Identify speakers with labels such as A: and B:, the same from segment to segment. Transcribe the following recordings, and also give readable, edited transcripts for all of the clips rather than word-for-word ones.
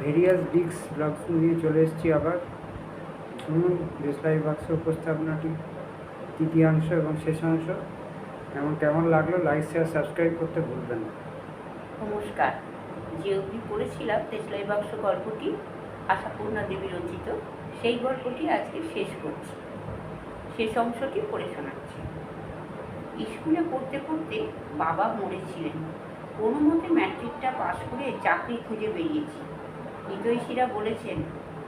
A: Various disk blogs নিয়ে চলে এসেছি আবার। শুনুন দেশলাই বাক্স উপস্থাপনাটি তৃতীয়াংশ এবং শেষাংশ। কেমন লাগলো লাইক শেয়ার সাবস্ক্রাইব করতে ভুলবেন না।
B: নমস্কার। যে অবধি পড়েছিলাম দেশলাই বাক্স গল্পটি আশাপূর্ণা দেবী রচিত, সেই গল্পটি আজকে শেষ করছি। শেষ অংশটি পড়ে শোনাচ্ছি। স্কুলে পড়তে পড়তে বাবা মরেছিলেন। কোনো মতে ম্যাট্রিকটা পাশ করে চাকরি খুঁজে বেরিয়েছি। হিতৈষীরা বলেছেন,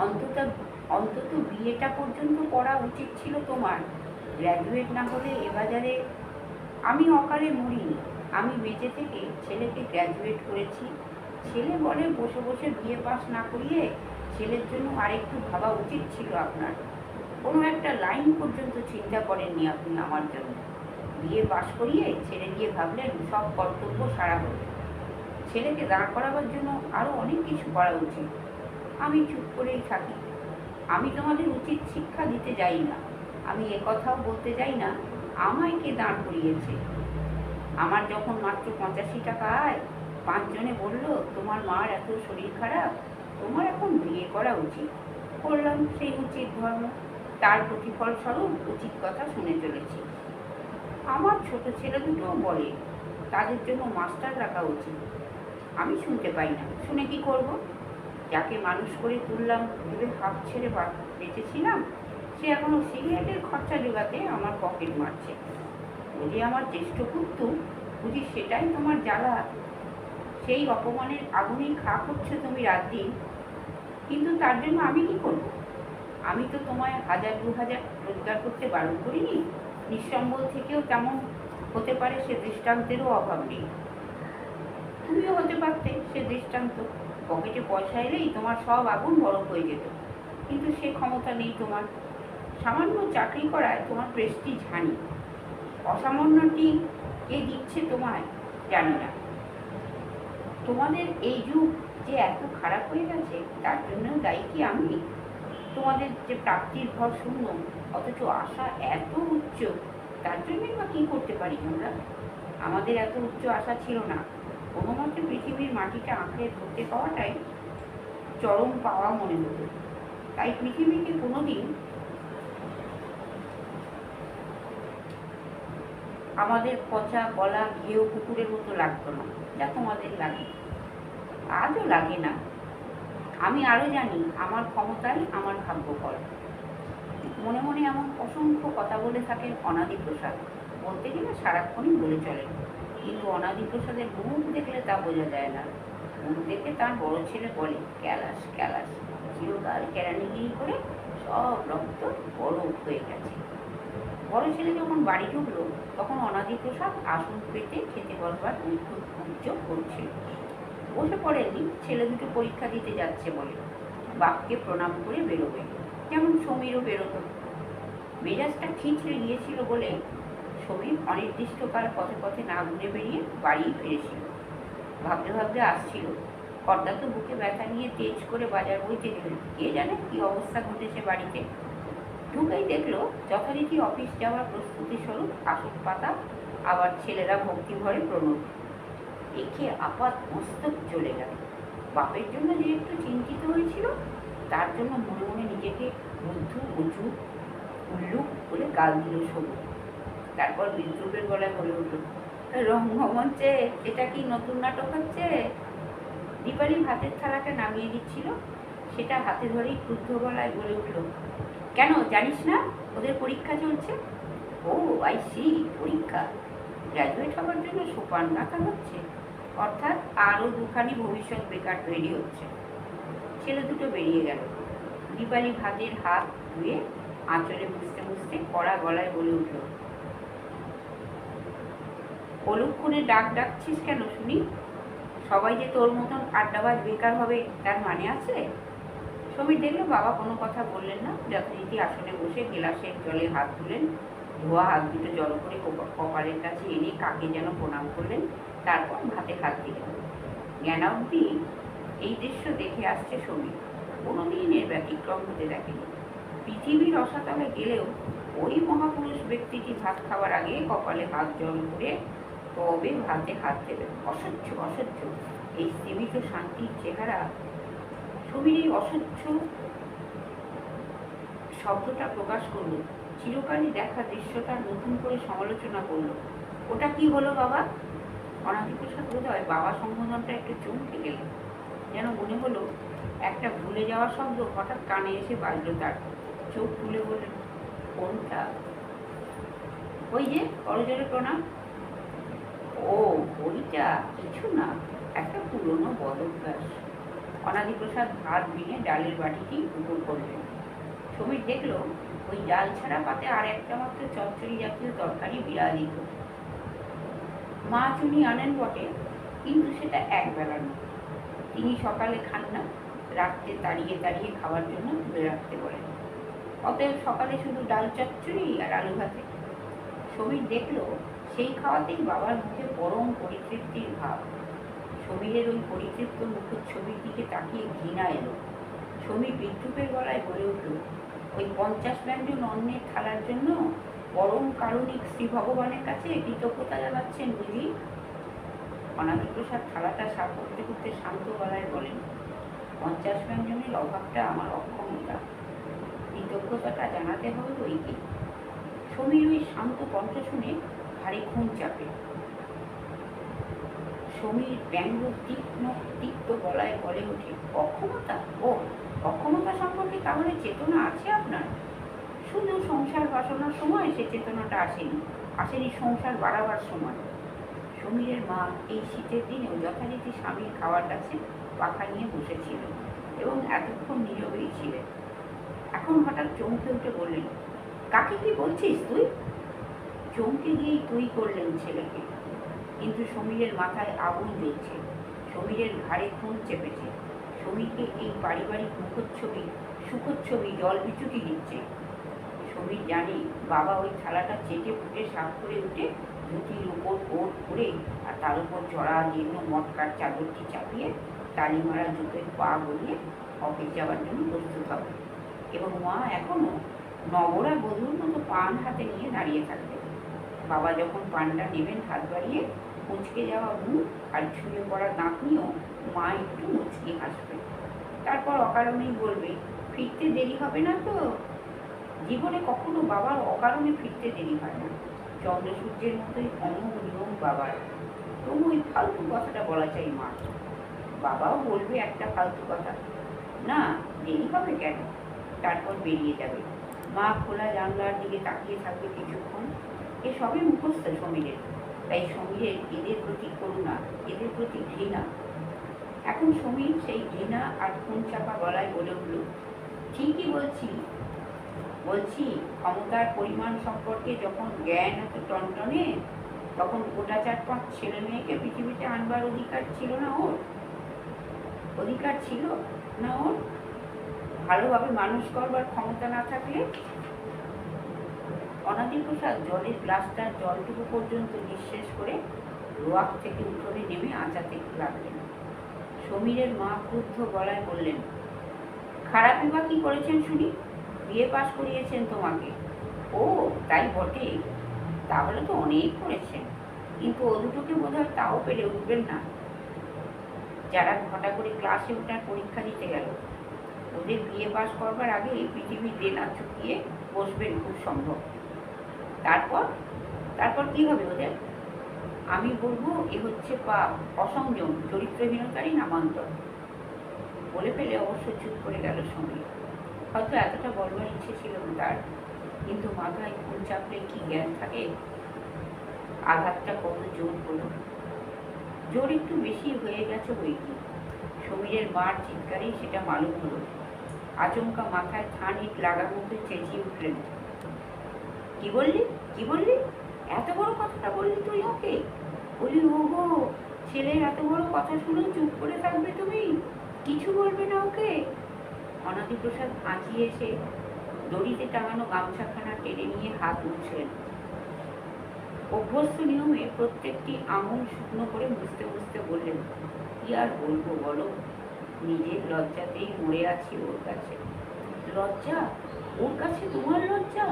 B: অন্তত অন্তত বিয়েটা পর্যন্ত পড়া উচিত ছিল তোমার। গ্র্যাজুয়েট না হলে এ বাজারে। আমি অকালে মরিনি। আমি বেঁচে থেকে ছেলেকে গ্র্যাজুয়েট করেছি। ছেলে বলে বসে বসে বিয়ে পাস না করিয়ে ছেলের জন্য আরেকটু ভাবা উচিত ছিল আপনার। কোনো একটা লাইন পর্যন্ত চিন্তা করেননি আপনি আমার জন্য। বিয়ে পাস করিয়ে ছেড়ে দিয়ে ভাবলেন সব কর্তব্য সারা হবে। ছেলেকে দাঁড় করাবার জন্য আরও অনেক কিছু করা উচিত। আমি চুপ করেই থাকি। আমি তোমাদের উচিত শিক্ষা দিতে যাই না। আমি কথাও বলতে যাই না আমায় কে দাঁড় করিয়েছে। আমার যখন মাত্র 85 টাকা আয়, 5 জনে বলল তোমার মার এত শরীর খারাপ, তোমার এখন বিয়ে করা উচিত। করলাম সেই উচিত ধর্ম। তার প্রতিফল স্বরূপ উচিত কথা শুনে চলেছি। আমার ছোট ছেলে দুটোও বলে তাদের জন্য মাস্টার রাখা উচিত। আমি শুনতে পাই না। শুনে কি করব? যাকে মানুষ করে তুললাম ভেবে হাত ছেড়ে বেঁচেছিলাম, সে এখনো সিগারেটের খরচা জোগাতে আমার পকেট মারছে। বলি আমার জ্যেষ্ঠ পুত্র, বুঝি সেটাই তোমার জ্বালা? সেই অপমানের আগুনেই খা করছো তুমি রাত দিন। কিন্তু তার জন্য আমি কি করব? আমি তো তোমায় 1000-2000 রোজগার করতে বারণ করিনি। নিঃসম্বল থেকেও তেমন হতে পারে সে দৃষ্টান্তেরও অভাব নেই। তুমিও হতে পারতে সে দৃষ্টান্ত। পকেটে পয়সা এলেই তোমার সব আগুন বরফ হয়ে যেত। কিন্তু সে ক্ষমতা নেই তোমার। সামান্য চাকরি করায় তোমার প্রেস্টিজ হানি। অসামান্যটি কে দিচ্ছে তোমায় জানি না। তোমাদের এই যুগ যে এত খারাপ হয়ে গেছে তার জন্যও দায়ী কি আমি? তোমাদের যে প্রাপ্তির ঘর শূন্য, অথচ আশা এত উচ্চ, তার জন্যই বা কী করতে পারি আমরা? আমাদের এত উচ্চ আশা ছিল না। কোনো মতে পৃথিবীর মাটিটা আঁকড়ে ধরতে পাওয়াটাই চরম পাওয়া মনে হতো। তাই পৃথিবীকে কোনোদিন আমাদের পচা গলা ঘেউ কুকুরের মতো লাগতো না, যা তোমাদের লাগে। আজও লাগে না। আমি আরও জানি আমার ক্ষমতাই আমার ভাগ্যফল। মনে মনে এমন অসংখ্য কথা বলে থাকেন অনাদি প্রসাদ। বলতে গেলে সারাক্ষণই বলে চলেন, কিন্তু অনাদি প্রসাদের মুখ দেখলে তা বোঝা যায় না। মুখ দেখে তার বড় ছেলে বলে ক্যালাস ক্যালাস, চিরকাল কেরানিগিরি করে সব রক্ত বরফ হয়ে গেছে। বড় ছেলে যখন বাড়ি ঢুকলো তখন অনাদি প্রসাদ আসন পেতে খেতে বসবার উদ্যোগ করছিল। বসে পড়েননি, ছেলে দুটো পরীক্ষা দিতে যাচ্ছে বলে। বাপকে প্রণাম করে বেরোবে, যেমন সমীরও বেরোতো। মেজাজটা খিঁচড়ে গিয়েছিল বলে সমীর অনির্দিষ্টকাল পথে পথে না ঘুরে বেরিয়ে বাড়ি ফিরেছিল। ভাবতে ভাবতে আসছিল। কর্দা তো বুকে ব্যথা নিয়ে তেজ করে বাজার বইতে গেলেন। কে জানে কি অবস্থা ঘটেছে বাড়িতে। ঢুকেই দেখলো যথারীতি অফিস যাওয়ার প্রস্তুতি স্বরূপ আসন পাতা, আবার ছেলেরা ভক্তি ভরে প্রণব। দেখে আপাত মস্তক চলে গেল। বাপের জন্য যে একটু চিন্তিত হয়েছিল, তার জন্য মনে মনে নিজেকে বুদ্ধু উঁচু উল্লুক বলে গাল দিল সবু। তারপর বিদ্রুপের গলায় বলে উঠল, রঙ্গমঞ্চে এটা কি নতুন নাটক হচ্ছে? দীপালি ভাতের থালাটা নামিয়ে দিচ্ছিল, সেটা হাতে ধরেই ক্রুদ্ধ গলায় বলে উঠল, কেন জানিস না ওদের পরীক্ষা চলছে? ও আই সি, পরীক্ষা। গ্র্যাজুয়েট হবার জন্য সোপান রাখা হচ্ছে, অর্থাৎ আরও দুখানি ভবিষ্যৎ বেকার তৈরি হচ্ছে। ছেলে দুটো বেরিয়ে গেল। দীপালি ভাতের হাত ধুয়ে আঁচলে মুছতে মুছতে কড়া গলায় বলে উঠল, অলুক্ষণে ডাকছিস কেন শুনি? সবাই যে তোর মতন আড্ডাবাজ বেকার হবে তার মানে আছে? সমীর দেখলো বাবা কোনো কথা বললেন না। যথারীতি আসনে বসে গেলাসের জলে হাত ধুলেন। ধোয়া হাত দুটো জল করে কপালের কাছে এনে কাকে যেন প্রণাম করলেন। তারপর ভাতে হাত দিলেন। জ্ঞানাবধি এই দৃশ্য দেখে আসছে সমীর। কোনোদিন এর ব্যতিক্রম হতে দেখেনি। পৃথিবীর রসাতলে গেলেও ওই মহাপুরুষ ব্যক্তিটি ভাত খাওয়ার আগে কপালে হাত জল করে তবে ভাতে হাত দেবেন। অসহ্য অসহ্য এই সীমিত শান্তির চেহারা ছবির এই অসহ্য শব্দটা প্রকাশ করলো। চিরকালই দেখা দৃশ্যটার নতুন করে সমালোচনা করলো। ওটা কি হলো বাবা? অনাদিপ্রসাদ বোধহয় বাবা সম্বোধনটা একটু চমকে গেলেন। যেন মনে হলো একটা ভুলে যাওয়া শব্দ হঠাৎ কানে এসে বাজল তার। চোখ তুলে বললেন, কোনটা? ওই যে করজোড়ে প্রণাম। ও, ওইটা কিছু না, একটা পুরনো বদভ্যাস। অনাদিপ্রসাদ ভাত ভেঙে ডালের বাটিটি উপর করলেন। সমীর দেখলো ওই ডাল ছাড়া পাতে আর একটা মাত্র চচ্চড়ি জাতীয় তরকারি বিরাজিত। মাছ উনি আনেন বটে, কিন্তু সেটা একবেলা নয়। তিনি সকালে খান না, রাত্রে তাড়িয়ে তাড়িয়ে খাওয়ার জন্য তুলে রাখতে বলেন। অতএব সকালে শুধু ডাল চচ্চড়ি আর আলু ভাতে। সমীর দেখলো সেই খাওয়াতেই বাবার মুখে পরম পরিতৃপ্তির ভাব। সমীরের ওই পরিতৃপ্ত মুখচ্ছবির দিকে তাকিয়ে ঘৃণা এলো। সমীর বিদ্রুপের গলায় বলে উঠল, ওই 50 ব্যঞ্জন অন্নের থালার জন্য পরম কারণিক শ্রী ভগবানের কাছে কৃতজ্ঞতা জানাচ্ছেন বুঝি? অনাদিপ্রসাদ থালাটা সাফ করতে করতে শান্ত গলায় বলেন, 50 ব্যঞ্জনের অভাবটা আমার অক্ষমতা, কৃতজ্ঞতাটা জানাতে হবে বই কি। সমীর ওই শান্ত কণ্ঠ শুনে ঘাড়ে খুন চাপে। সমীর ব্যঙ্গ তীক্ষ্ণ তিক্ত গলায় বলে ওঠে, অক্ষমতা? ও, অক্ষমতা সম্পর্কে তাহলে চেতনা আছে আপনার? শুধু সংসার বাসনার সময় সে চেতনাটা আসেনি সংসার বাড়াবার সময়। সমীরের মা এই শীতের দিনেও যথারীতি স্বামীর খাওয়ার কাছে পাখা নিয়ে বসেছিলেন এবং এতক্ষণ নীরবেই ছিলেন। এখন হঠাৎ চমকে উঠে বললেন, কাকে কি বলছিস তুই? চমকে গিয়েই তুই করলেন ছেলেকে। কিন্তু সমীরের মাথায় আগুন জ্বলছে, সমীরের ঘাড়ে খুন চেপেছে। সমীরকে এই পারিবারিক সুখচ্ছবি জল বিচুটি দিচ্ছে। সমীর জানে বাবা ওই থালাটা চেটে ফুটে সাফ করে উঠে ধুতির উপর কোট করে আর তার উপর জড়া জীর্ণ মটকার চাদরটি চাপিয়ে তালি মারা জুতোয় পা গলিয়ে অফিস যাওয়ার জন্য প্রস্তুত হবে। এবং মা এখনো নবরা বধূর মতো পান হাতে নিয়ে দাঁড়িয়ে থাকবে। বাবা যখন পানটা নেবেন হাত বাড়িয়ে, মুচকে যাওয়া মুখ আর ছুঁয়ে পড়া দাঁত নিয়েও মা একটু মুচকি হাসবে। তারপর অকারণেই বলবে, ফিরতে দেরি হবে না তো? জীবনে কখনো বাবার অকারণে ফিরতে দেরি হয় না। চন্দ্রসূর্যের মতোই অমোঘ নিয়ম বাবার। তবু ওই ফালতু কথাটা বলা চাই মা। বাবাও বলবে একটা ফালতু কথা, না দেরি হবে কেন? তারপর বেরিয়ে যাবে। মা খোলা জানলার দিকে তাকিয়ে থাকবে কিছুক্ষণ। এসবই মুখস্থ সমীরের। তাই সমীরের এদের প্রতি করুণা, এদের প্রতি ঘৃণা। এখন সমীর সেই ঘৃণা আর খুন চাপা গলায় বলে উঠল, ঠিকই বলছি ক্ষমতার পরিমাণ সম্পর্কে যখন জ্ঞান এত টনটনে, তখন গোটা 4-5 ছেলে মেয়েকে পৃথিবীতে আনবার অধিকার ছিল না ওর? ভালোভাবে মানুষ করবার ক্ষমতা না থাকলে? অনাদিপ্রসাদ জলের গ্লাসটার জলটুকু পর্যন্ত নিঃশেষ করে রোয়াক থেকে উঠোনে নেমে আঁচাতে লাগলেন। সমীরের মা ক্রুদ্ধ গলায় বললেন, খারাপই বা কি করেছেন শুনি? বিয়ে পাশ করিয়েছেন তোমাকে। ও তাই বটে, তাহলে তো অনেক করেছেন, কিন্তু ও দুটোকে বোধহয় তাও পেরে উঠবেন না, যারা ঘটা করে ক্লাসে ওঠার পরীক্ষা দিতে গেল। ওদের বিয়ে পাশ করবার আগে পৃথিবীর দেনা চুকিয়ে বসবেন খুব সম্ভব। তারপর কি হবে ওদের? আমি বলবো এ হচ্ছে পাপ, অসংযম, চরিত্রহীনতারই নামান্তর। বলে ফেলে অবশ্য চুপ করে গেল সমীর। হয়তো এতটা বলবার ইচ্ছে ছিল না তার, কিন্তু মাথায় খুন চাপলে কি জ্ঞান থাকে? আঘাতটা কত জোর হলো, জোর একটু বেশি হয়ে গেছে বই কি। সমীরের মার চিৎকারেই সেটা মালুম হলো। আচমকা মাথায় থান ইট লাগার মতো চেঁচিয়ে উঠলেন, কি বললি? এত বড় কথাটা বললি তুই ওকে? বলি, ও গো, ছেলের এত বড় কথা শুনে চুপ করে থাকবে তুমি? কিছু বলবে না ওকে? অনাদিপ্রসাদ আঁচিয়ে এসে দড়িতে টাঙানো গামছাখানা টেনে নিয়ে হাত মুছলেন। অভ্যস্ত নিয়মে প্রত্যেকটি আঙুল শুকনো করে মুছতে মুছতে বললেন, কি আর বলবো বলো, নিজের লজ্জাতেই মরে আছি ওর কাছে। লজ্জা? ওর কাছে তোমার লজ্জা?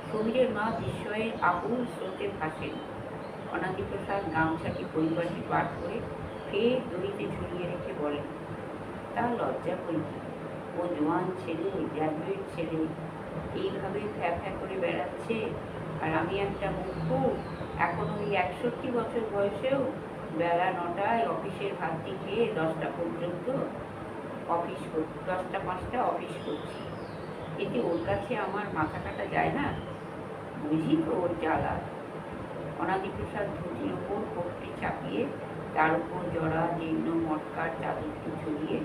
B: সমীরের মা বিস্ময়ের আকুল স্রোতে ভাসেন। অনাদিপ্রসাদ গামছাটি পরিবারটি পার করে ফের দড়িতে ঝুলিয়ে রেখে বলেন, তা লজ্জা করি কি? ও জোয়ান ছেলে, গ্র্যাজুয়েট ছেলে, এইভাবে ফ্যা ফ্যা করে বেড়াচ্ছে, আর আমি একটা মূর্খ এখন ওই 61 বছর বয়সেও বেলা 9টায় অফিসের ভাতটি খেয়ে 10টা পর্যন্ত অফিস করছি, 10টা 5টা অফিস করছি। এতে ওর কাছে আমার মাথা কাটা যায় না? বুঝি তো ওর জ্বালা। অনাদিপ্রসাদ ধুতির ওপর কোটটি চাপিয়ে তার উপর জড়া জীর্ণ মটকার চাদরটি ছড়িয়ে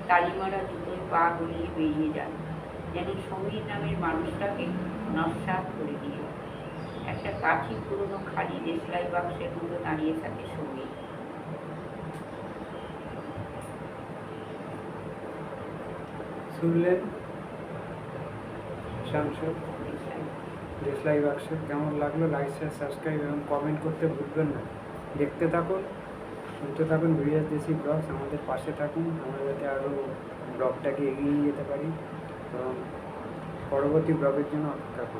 B: তালিমারা দুটোই পা গলিয়ে বেরিয়ে যান, যেন সমীর নামের মানুষটাকে নস্যাৎ করে দিয়ে। একটা কাঠি পুরনো খালি দেশলাই বাক্সের মতো দাঁড়িয়ে থাকে সমীর।
A: শুনলেন সাংসদ দেশলাই বাক্স কেমন লাগলো? লাইক শেয়ার সাবস্ক্রাইব এবং কমেন্ট করতে ভুলবেন না। দেখতে থাকুন, শুনতে থাকুন ভিডিও দেশি ব্লগস। আমাদের পাশে থাকুন, আমরা যাতে আরও ব্লগটাকে এগিয়ে নিয়ে যেতে পারি এবং পরবর্তী ব্লগের জন্য অপেক্ষা করুন।